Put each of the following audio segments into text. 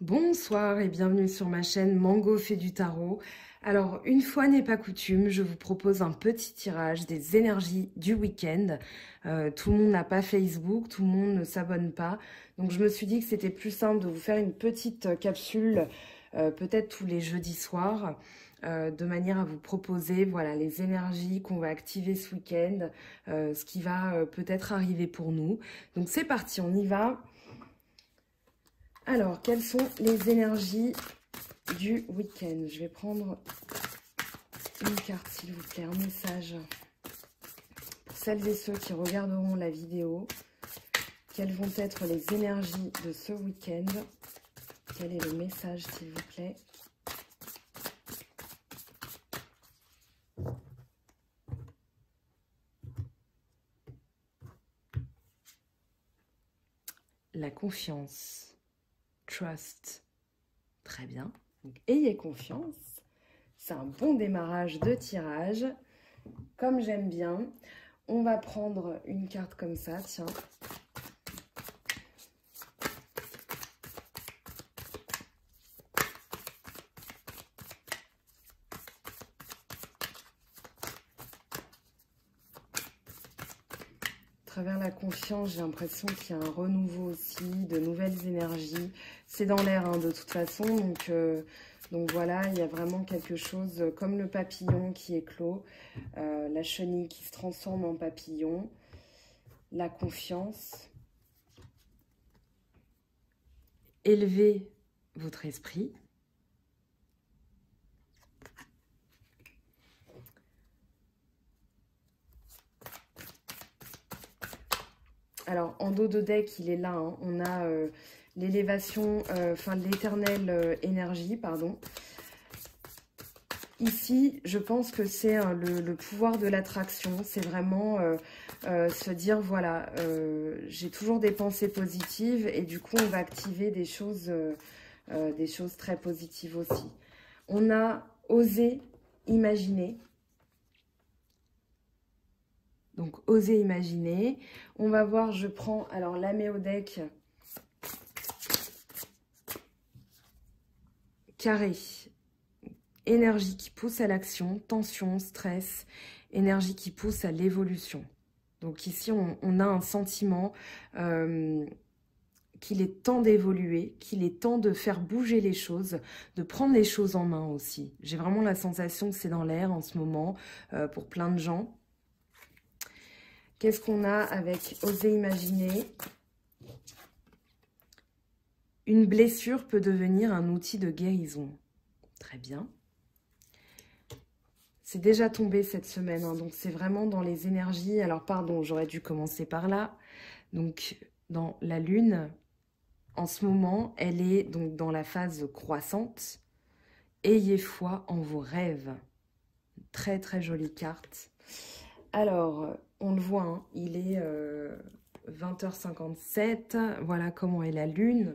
Bonsoir et bienvenue sur ma chaîne Mango fait du tarot. Alors, une fois n'est pas coutume, je vous propose un petit tirage des énergies du week-end. Tout le monde n'a pas Facebook, tout le monde ne s'abonne pas. Donc, je me suis dit que c'était plus simple de vous faire une petite capsule, peut-être tous les jeudis soirs, de manière à vous proposer voilà, les énergies qu'on va activer ce week-end, ce qui va peut-être arriver pour nous. Donc, c'est parti, on y va. Alors, quelles sont les énergies du week-end? Je vais prendre une carte, s'il vous plaît, un message. Pour celles et ceux qui regarderont la vidéo, quelles vont être les énergies de ce week-end? Quel est le message, s'il vous plaît? La confiance. Trust. Très bien. Donc, ayez confiance. C'est un bon démarrage de tirage. Comme j'aime bien, on va prendre une carte comme ça, tiens. À travers la confiance, j'ai l'impression qu'il y a un renouveau aussi, de nouvelles énergies. C'est dans l'air hein, de toute façon, donc voilà, il y a vraiment quelque chose comme le papillon qui éclot, la chenille qui se transforme en papillon, la confiance. Élevez votre esprit. Alors, en dos de deck, il est là. Hein. On a l'élévation, l'éternelle énergie, pardon. Ici, je pense que c'est le pouvoir de l'attraction. C'est vraiment se dire, voilà, j'ai toujours des pensées positives et du coup, on va activer des choses très positives aussi. On a osé imaginer. Donc, osez imaginer. On va voir, je prends, alors la mets au deck. Carré. Énergie qui pousse à l'action, tension, stress. Énergie qui pousse à l'évolution. Donc ici, on a un sentiment qu'il est temps d'évoluer, qu'il est temps de faire bouger les choses, de prendre les choses en main aussi. J'ai vraiment la sensation que c'est dans l'air en ce moment pour plein de gens. Qu'est-ce qu'on a avec oser imaginer? Une blessure peut devenir un outil de guérison. Très bien. C'est déjà tombé cette semaine, hein, donc c'est vraiment dans les énergies. Alors pardon, j'aurais dû commencer par là. Donc dans la lune, en ce moment, elle est donc dans la phase croissante. Ayez foi en vos rêves. Très très jolie carte. Alors, on le voit, hein, il est 20h57. Voilà comment est la lune.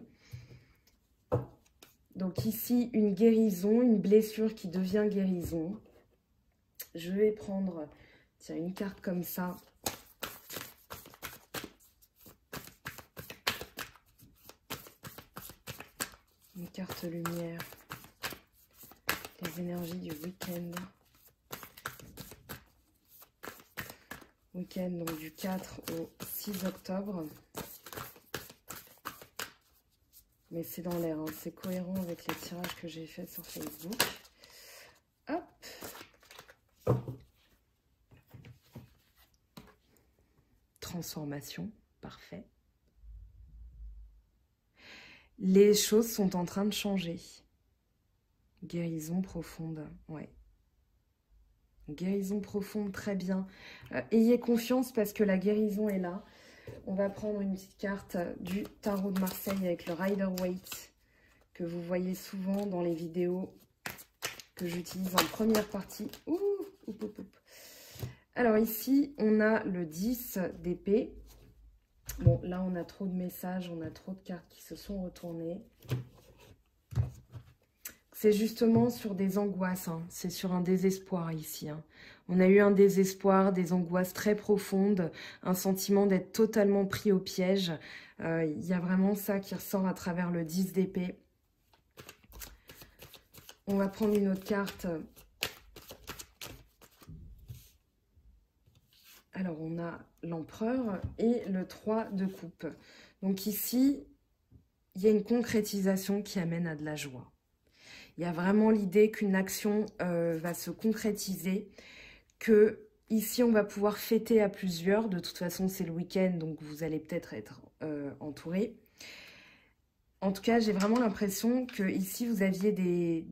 Donc ici, une guérison, une blessure qui devient guérison. Je vais prendre, tiens, une carte comme ça. Une carte lumière. Les énergies du week-end. Week-end, donc du 4 au 6 octobre. Mais c'est dans l'air, hein. C'est cohérent avec les tirages que j'ai faits sur Facebook. Hop. Transformation, parfait. Les choses sont en train de changer. Guérison profonde, ouais. Guérison profonde, très bien. Ayez confiance parce que la guérison est là. On va prendre une petite carte du tarot de Marseille avec le Rider-Waite que vous voyez souvent dans les vidéos que j'utilise en première partie. Ouh, oup, oup, oup. Alors ici, on a le 10 d'épée. Bon, là, on a trop de messages, on a trop de cartes qui se sont retournées. C'est justement sur des angoisses, hein. C'est sur un désespoir ici. Hein. On a eu un désespoir, des angoisses très profondes, un sentiment d'être totalement pris au piège. Il y a vraiment ça qui ressort à travers le 10 d'épée. On va prendre une autre carte. Alors, on a l'empereur et le 3 de coupe. Donc ici, il y a une concrétisation qui amène à de la joie. Il y a vraiment l'idée qu'une action va se concrétiser, que ici, on va pouvoir fêter à plusieurs. De toute façon, c'est le week-end, donc vous allez peut-être être entourés. En tout cas, j'ai vraiment l'impression que ici, vous aviez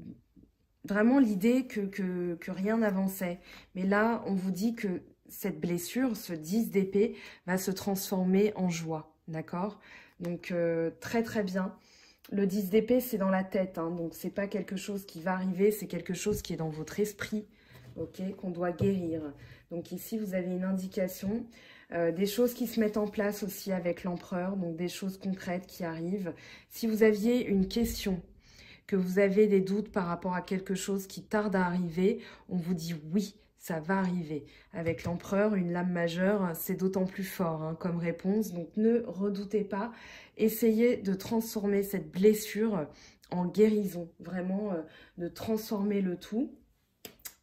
vraiment l'idée que rien n'avançait. Mais là, on vous dit que cette blessure, ce 10 d'épée, va se transformer en joie, d'accord? Donc, très très bien. Le 10 d'épée, c'est dans la tête, hein, donc c'est pas quelque chose qui va arriver, c'est quelque chose qui est dans votre esprit, ok, qu'on doit guérir. Donc ici, vous avez une indication, des choses qui se mettent en place aussi avec l'empereur, donc des choses concrètes qui arrivent. Si vous aviez une question, que vous avez des doutes par rapport à quelque chose qui tarde à arriver, on vous dit oui, ça va arriver. Avec l'empereur, une lame majeure, c'est d'autant plus fort hein, comme réponse. Donc ne redoutez pas. Essayez de transformer cette blessure en guérison. Vraiment, de transformer le tout.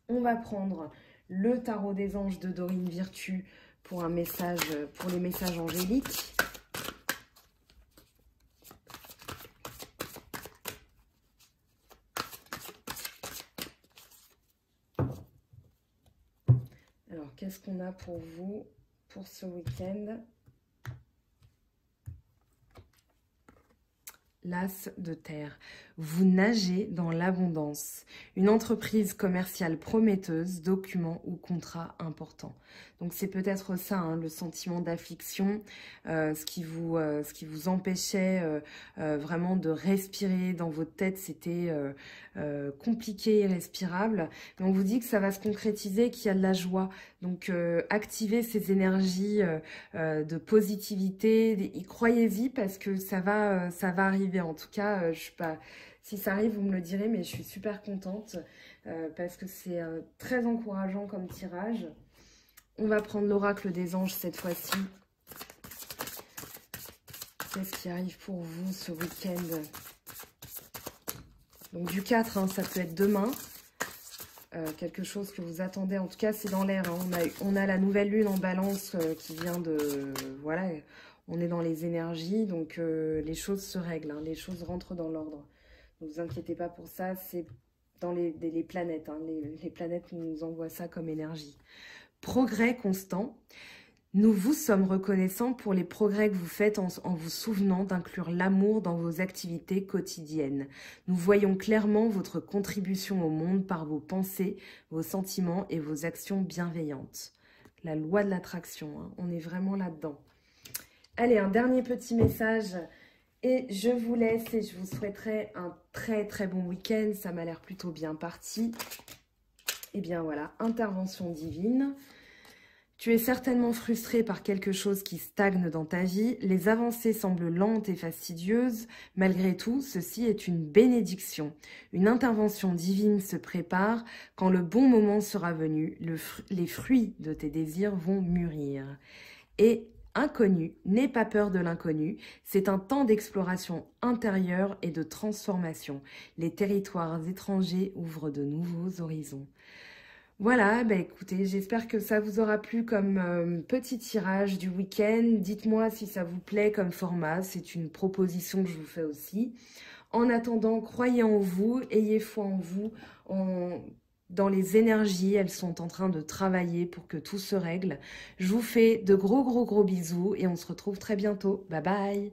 On va prendre le tarot des anges de Dorine Virtue pour un message, pour les messages angéliques. Alors, qu'est-ce qu'on a pour vous pour ce week-end? L'As de terre. Vous nagez dans l'abondance. Une entreprise commerciale prometteuse, document ou contrat important. Donc c'est peut-être ça, hein, le sentiment d'affliction, ce qui vous empêchait vraiment de respirer dans votre tête. C'était compliqué, irrespirable. Mais on vous dit que ça va se concrétiser, qu'il y a de la joie. Donc activez ces énergies de positivité. Croyez-y parce que ça va arriver. En tout cas, je sais pas. Si ça arrive, vous me le direz, mais je suis super contente parce que c'est très encourageant comme tirage. On va prendre l'oracle des anges cette fois-ci. Qu'est-ce qui arrive pour vous ce week-end? Donc du 4, hein, ça peut être demain. Quelque chose que vous attendez. En tout cas, c'est dans l'air. Hein. On a la nouvelle lune en balance qui vient de... Voilà, on est dans les énergies. Donc les choses se règlent. Hein, les choses rentrent dans l'ordre. Ne vous inquiétez pas pour ça, c'est dans les planètes. Hein. Les planètes nous envoient ça comme énergie. Progrès constant. Nous vous sommes reconnaissants pour les progrès que vous faites en vous souvenant d'inclure l'amour dans vos activités quotidiennes. Nous voyons clairement votre contribution au monde par vos pensées, vos sentiments et vos actions bienveillantes. La loi de l'attraction, hein. On est vraiment là-dedans. Allez, un dernier petit message. Et je vous laisse et je vous souhaiterais un très très bon week-end. Ça m'a l'air plutôt bien parti. Et bien voilà, intervention divine. Tu es certainement frustré par quelque chose qui stagne dans ta vie. Les avancées semblent lentes et fastidieuses. Malgré tout, ceci est une bénédiction. Une intervention divine se prépare. Quand le bon moment sera venu, les fruits de tes désirs vont mûrir. Et inconnu, n'aie pas peur de l'inconnu, c'est un temps d'exploration intérieure et de transformation. Les territoires étrangers ouvrent de nouveaux horizons. Voilà, bah écoutez, j'espère que ça vous aura plu comme petit tirage du week-end. Dites-moi si ça vous plaît comme format, c'est une proposition que je vous fais aussi. En attendant, croyez en vous, ayez foi en vous, dans les énergies, elles sont en train de travailler pour que tout se règle. Je vous fais de gros bisous et on se retrouve très bientôt. Bye bye!